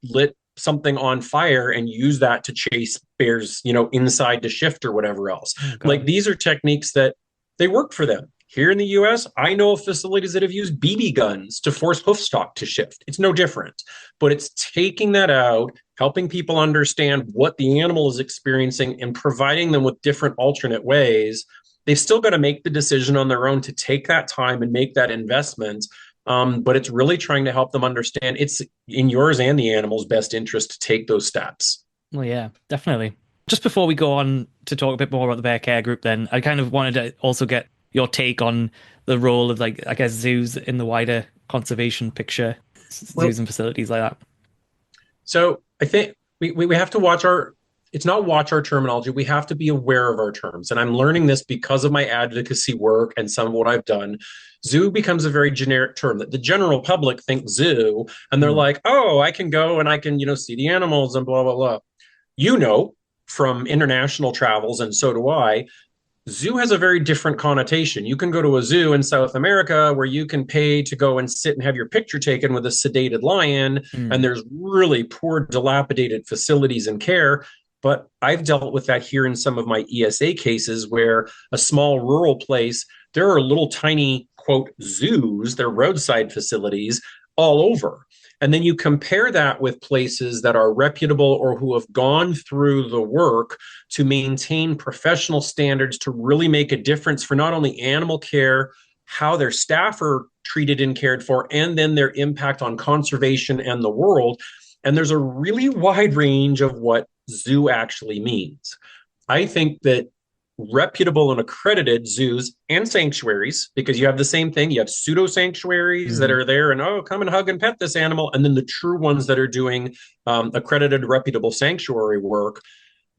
lit something on fire and use that to chase bears, inside to shift or whatever else. Okay. Like these are techniques that they work for them. Here in the US, I know of facilities that have used BB guns to force hoofstock to shift. It's no different, but it's taking that out, helping people understand what the animal is experiencing and providing them with different alternate ways. They've still got to make the decision on their own to take that time and make that investment. But it's really trying to help them understand it's in yours and the animal's best interest to take those steps. Well, yeah, definitely. Just before we go on to talk a bit more about the Bear Care Group, then I kind of wanted to also get your take on the role of, like, I guess, zoos in the wider conservation picture, Well, zoos and facilities like that. so I think we have to watch our, it's not watch our terminology. We have to be aware of our terms. And I'm learning this because of my advocacy work and some of what I've done. Zoo becomes a very generic term that the general public thinks zoo, and they're Mm, like, oh, I can go and I can, see the animals and blah, blah, blah. You know, from international travels, and so do I, zoo has a very different connotation. You can go to a zoo in South America where you can pay to go and sit and have your picture taken with a sedated lion, and mm, there's really poor, dilapidated facilities and care. But I've dealt with that here in some of my ESA cases where a small rural place, there are little tiny, quote, zoos, they're roadside facilities all over. And then you compare that with places that are reputable or who have gone through the work to maintain professional standards to really make a difference for not only animal care, how their staff are treated and cared for, and then their impact on conservation and the world. And there's a really wide range of what zoo actually means. I think that reputable and accredited zoos and sanctuaries, because you have the same thing. You have pseudo sanctuaries that hmm are there and, oh, come and hug and pet this animal. And then the true ones that are doing accredited, reputable sanctuary work.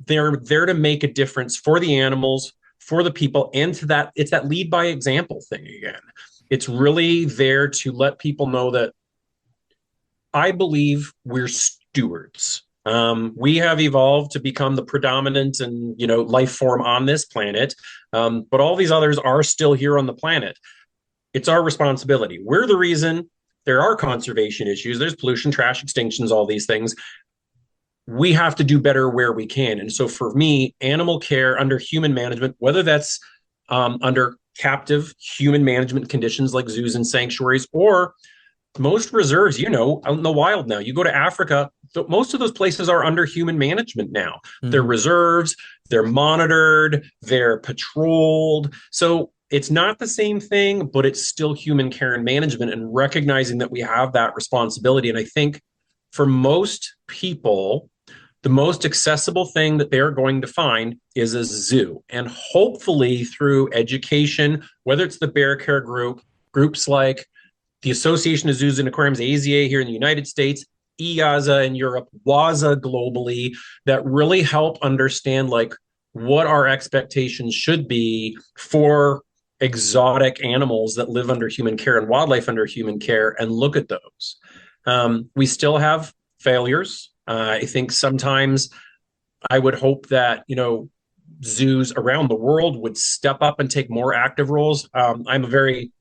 They're there to make a difference for the animals, for the people, and to that, it's that lead by example thing again. It's really there to let people know that I believe we're stewards. We have evolved to become the predominant and life form on this planet, but all these others are still here on the planet. It's our responsibility. We're the reason there are conservation issues. There's pollution, trash, extinctions, all these things. We have to do better where we can. And so for me, animal care under human management, whether that's under captive human management conditions like zoos and sanctuaries, or most reserves, out in the wild now. You go to Africa, most of those places are under human management now. They're hmm reserves, they're monitored, they're patrolled. So it's not the same thing, but it's still human care and management and recognizing that we have that responsibility. And I think for most people, the most accessible thing that they're going to find is a zoo. And hopefully through education, whether it's the Bear Care Group, groups like the Association of Zoos and Aquariums, AZA here in the United States, EAZA in Europe, WAZA globally, that really help understand like what our expectations should be for exotic animals that live under human care and wildlife under human care, and look at those. We still have failures. I think sometimes I would hope that, zoos around the world would step up and take more active roles. I'm a very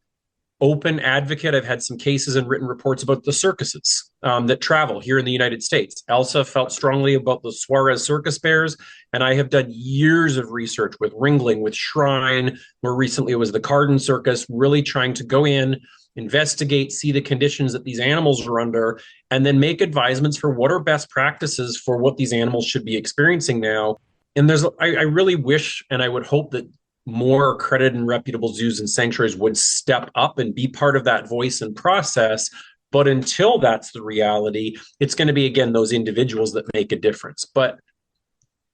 open advocate. I've had some cases and written reports about the circuses that travel here in the United States. Elsa felt strongly about the Suarez circus bears, and I have done years of research with Ringling, with Shrine. More recently, it was the Carden Circus, really trying to go in, investigate, see the conditions that these animals are under, and then make advisements for what are best practices for what these animals should be experiencing now. And I really wish and I would hope that more accredited and reputable zoos and sanctuaries would step up and be part of that voice and process. But until that's the reality, it's going to be, again, those individuals that make a difference. But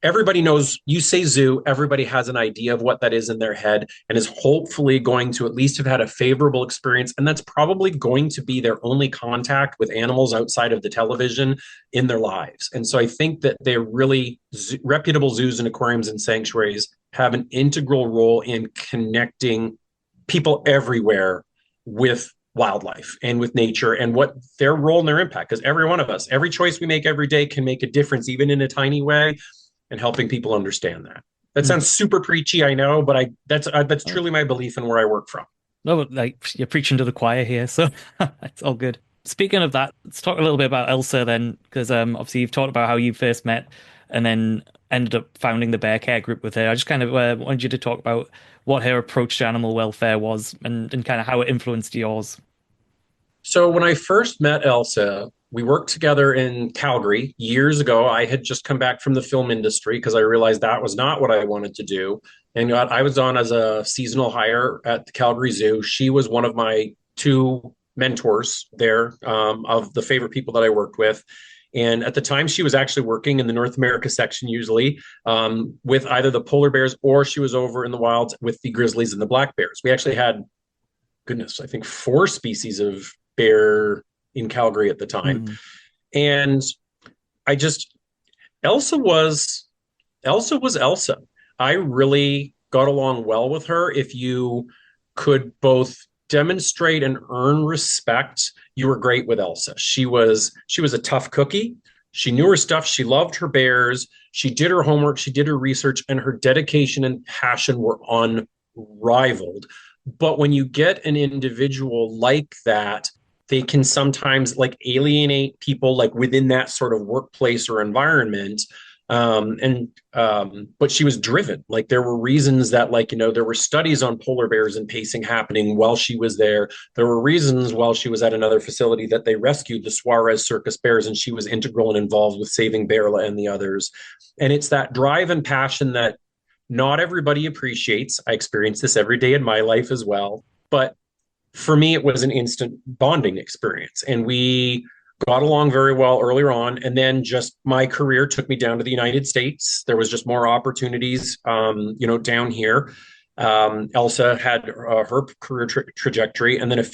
everybody knows, you say zoo, everybody has an idea of what that is in their head and is hopefully going to at least have had a favorable experience. And that's probably going to be their only contact with animals outside of the television in their lives. And so I think that they're really reputable zoos and aquariums and sanctuaries have an integral role in connecting people everywhere with wildlife and with nature and what their role and their impact, because every one of us, every choice we make every day can make a difference, even in a tiny way, and helping people understand that. That Mm. sounds super preachy, I know, but that's truly my belief in where I work from. No, like, you're preaching to the choir here, so it's all good. Speaking of that, let's talk a little bit about Elsa then, because obviously you've talked about how you first met and then ended up founding the Bear Care Group with her. I just kind of wanted you to talk about what her approach to animal welfare was, and kind of how it influenced yours. So when I first met Elsa, we worked together in Calgary years ago. I had just come back from the film industry because I realized that was not what I wanted to do. And I was on as a seasonal hire at the Calgary Zoo. She was one of my two mentors there, of the favorite people that I worked with. And at the time, she was actually working in the North America section, usually with either the polar bears, or she was over in the wilds with the grizzlies and the black bears. We actually had, goodness, I think 4 species of bear in Calgary at the time. Mm. And I just, Elsa was Elsa was Elsa. I really got along well with her. If you could both demonstrate and earn respect, you were great with Elsa. She was a tough cookie. She knew her stuff. She loved her bears. She did her homework. She did her research, and her dedication and passion were unrivaled. But when you get an individual like that, they can sometimes like alienate people like within that sort of workplace or environment. And But she was driven. Like there were reasons that, like, there were studies on polar bears and pacing happening while she was there. There were reasons while she was at another facility that they rescued the Suarez circus bears, and she was integral and involved with saving Berla and the others. And it's that drive and passion that not everybody appreciates. I experience this every day in my life as well. But for me, it was an instant bonding experience. And we got along very well earlier on. And then just my career took me down to the United States. There was just more opportunities, down here. Elsa had her career trajectory. And then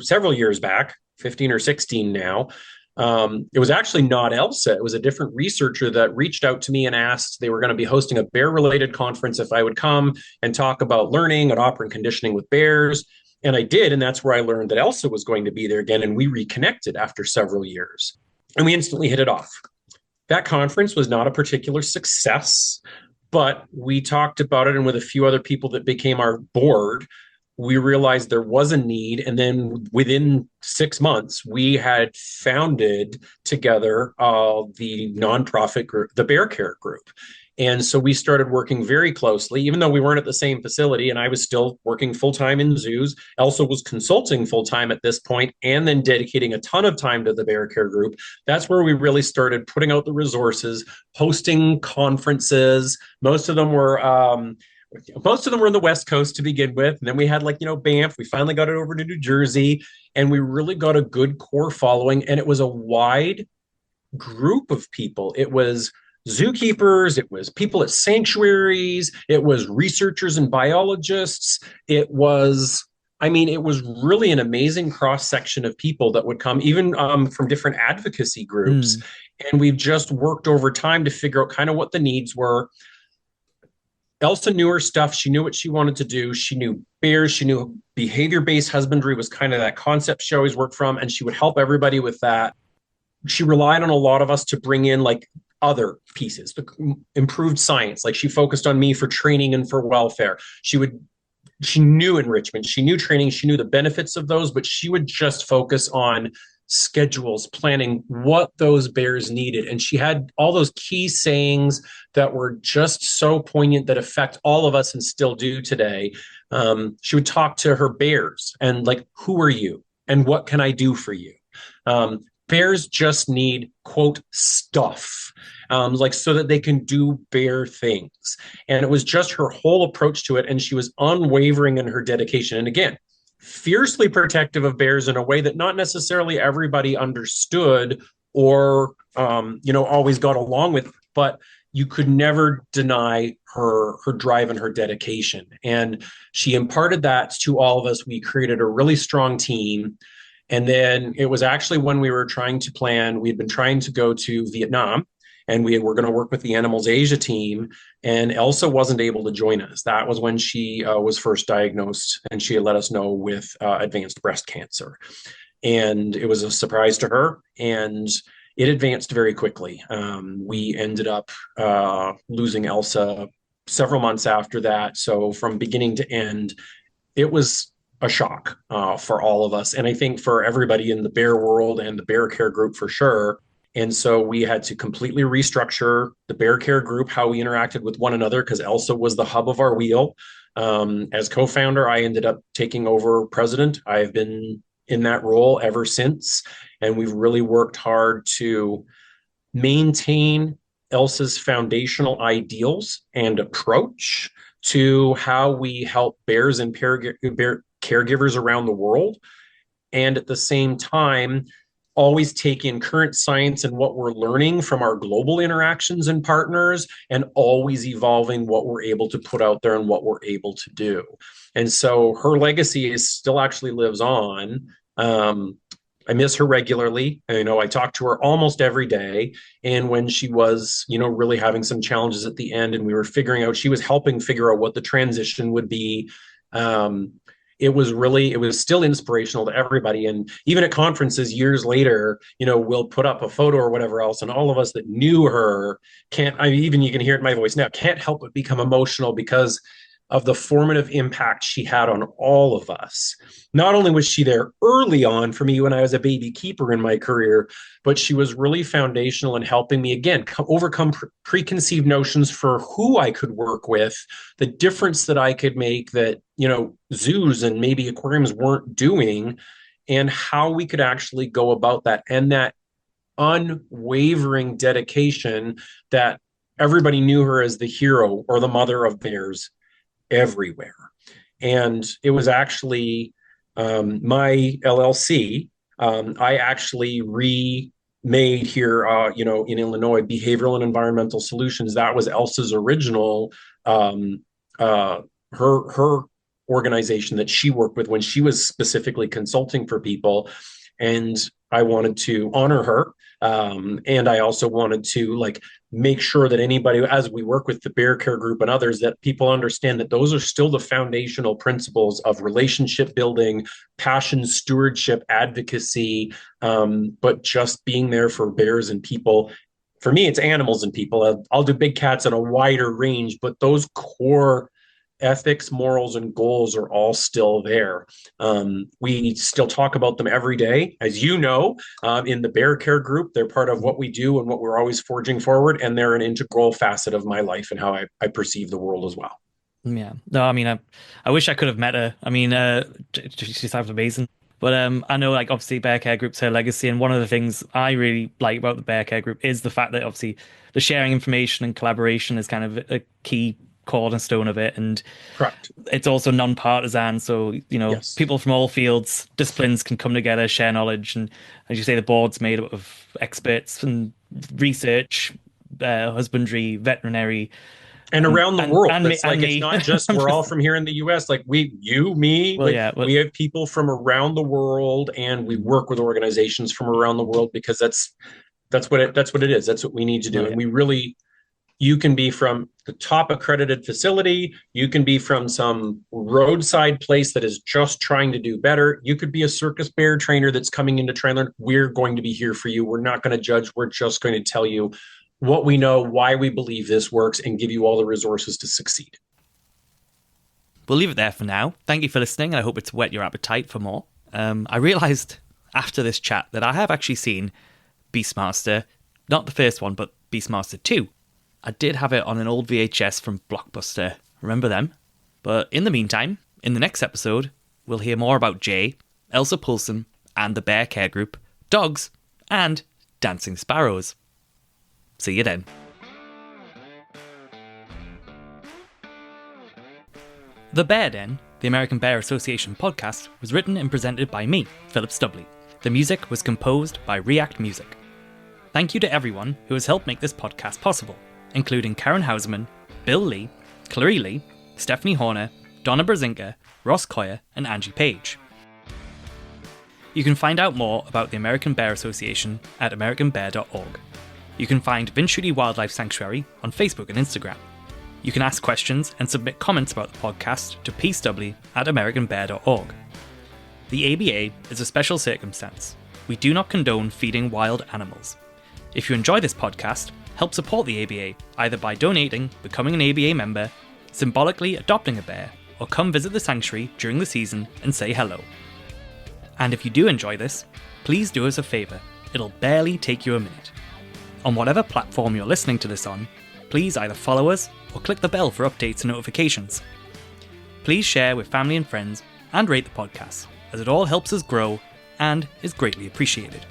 several years back, 15 or 16 now, it was actually not Elsa. It was a different researcher that reached out to me and asked, they were going to be hosting a bear related conference, if I would come and talk about learning and operant conditioning with bears. And I did. And that's where I learned that Elsa was going to be there again. And we reconnected after several years. And we instantly hit it off. That conference was not a particular success, but we talked about it. And with a few other people that became our board, we realized there was a need. And then within 6 months, we had founded together the nonprofit group, the Bear Care Group. And so we started working very closely, even though we weren't at the same facility, and I was still working full-time in zoos. Elsa was consulting full-time at this point, and then dedicating a ton of time to the Bear Care Group. That's where we really started putting out the resources, hosting conferences. Most of them were in the West Coast to begin with. And then we had Banff. We finally got it over to New Jersey, and we really got a good core following. And it was a wide group of people. It was zookeepers, it was people at sanctuaries, it was researchers and biologists. It was really an amazing cross section of people that would come, even from different advocacy groups. And we've just worked over time to figure out kind of what the needs were. Elsa knew her stuff. She knew what she wanted to do. She knew bears. She knew behavior-based husbandry was kind of that concept she always worked from, and she would help everybody with that. She relied on a lot of us to bring in other pieces, improved science. Like she focused on me for training and for welfare. She knew enrichment, she knew training, she knew the benefits of those, but she would just focus on schedules, planning what those bears needed. And she had all those key sayings that were just so poignant that affect all of us and still do today. She would talk to her bears and who are you and what can I do for you? Bears just need, quote, stuff, so that they can do bear things. And it was just her whole approach to it. And she was unwavering in her dedication. And again, fiercely protective of bears in a way that not necessarily everybody understood or, always got along with. But you could never deny her drive and her dedication. And she imparted that to all of us. We created a really strong team. And then it was actually when we were trying to plan, we had been trying to go to Vietnam, and we were going to work with the Animals Asia team, and Elsa wasn't able to join us. That was when she was first diagnosed, and she had let us know with advanced breast cancer. And it was a surprise to her, and it advanced very quickly. We ended up losing Elsa several months after that. So from beginning to end, it was a shock for all of us. And I think for everybody in the bear world and the Bear Care Group for sure. And so we had to completely restructure the Bear Care Group, how we interacted with one another, because Elsa was the hub of our wheel. As co-founder, I ended up taking over president. I've been in that role ever since. And we've really worked hard to maintain Elsa's foundational ideals and approach to how we help bears and bear caregivers around the world. And at the same time, always take in current science and what we're learning from our global interactions and partners, and always evolving what we're able to put out there and what we're able to do. And so her legacy is still actually lives on. I miss her regularly. I talk to her almost every day. And when she was, really having some challenges at the end, and we were figuring out, she was helping figure out what the transition would be. It was still inspirational to everybody. And even at conferences years later, we'll put up a photo or whatever else. And all of us that knew her even you can hear it in my voice now, can't help but become emotional because of the formative impact she had on all of us. Not only was she there early on for me when I was a baby keeper in my career, but she was really foundational in helping me, again, overcome preconceived notions for who I could work with, the difference that I could make that, zoos and maybe aquariums weren't doing, and how we could actually go about that. And that unwavering dedication that everybody knew her as the hero or the mother of bears everywhere. And it was actually my LLC. I actually remade here, in Illinois, Behavioral and Environmental Solutions. That was Elsa's original, her organization that she worked with when she was specifically consulting for people. And I wanted to honor her. And I also wanted to make sure that anybody, as we work with the Bear Care Group and others, that people understand that those are still the foundational principles of relationship building, passion, stewardship, advocacy, but just being there for bears and people. For me, it's animals and people. I'll do big cats in a wider range, but those core ethics, morals, and goals are all still there. We still talk about them every day. As you know, in the Bear Care Group, they're part of what we do and what we're always forging forward, and they're an integral facet of my life and how I perceive the world as well. Yeah. No, I mean, I wish I could have met her. I mean, she sounds amazing. But I know, obviously, Bear Care Group's her legacy, and one of the things I really like about the Bear Care Group is the fact that, obviously, the sharing information and collaboration is kind of a key cornerstone of it. And correct, it's also non-partisan, so yes, people from all fields, disciplines can come together, share knowledge, and as you say, the board's made up of experts and research, husbandry, veterinary, and around the world. And it's me. Not just we're all from here in the US. Me, we have people from around the world, and we work with organizations from around the world because that's what it is. That's what we need to do. And we really, you can be from the top accredited facility. You can be from some roadside place that is just trying to do better. You could be a circus bear trainer that's coming in to try and learn. We're going to be here for you. We're not going to judge. We're just going to tell you what we know, why we believe this works, and give you all the resources to succeed. We'll leave it there for now. Thank you for listening, and I hope it's whet your appetite for more. I realised after this chat that I have actually seen Beastmaster, not the first one, but Beastmaster 2. I did have it on an old VHS from Blockbuster. Remember them? But in the meantime, in the next episode, we'll hear more about Jay, Elsa Poulsen, and the Bear Care Group, dogs, and dancing sparrows. See you then. The Bear Den, the American Bear Association podcast, was written and presented by me, Philip Stubley. The music was composed by React Music. Thank you to everyone who has helped make this podcast possible, including Karen Houseman, Bill Lee, Clarie Lee, Stephanie Horner, Donna Brzezinka, Ross Coyer, and Angie Page. You can find out more about the American Bear Association at americanbear.org. You can find Vinchuti Wildlife Sanctuary on Facebook and Instagram. You can ask questions and submit comments about the podcast to pstubley@americanbear.org. The ABA is a special circumstance. We do not condone feeding wild animals. If you enjoy this podcast, help support the ABA either by donating, becoming an ABA member, symbolically adopting a bear, or come visit the sanctuary during the season and say hello. And if you do enjoy this, please do us a favour. It'll barely take you a minute. On whatever platform you're listening to this on, please either follow us or click the bell for updates and notifications. Please share with family and friends and rate the podcast, as it all helps us grow and is greatly appreciated.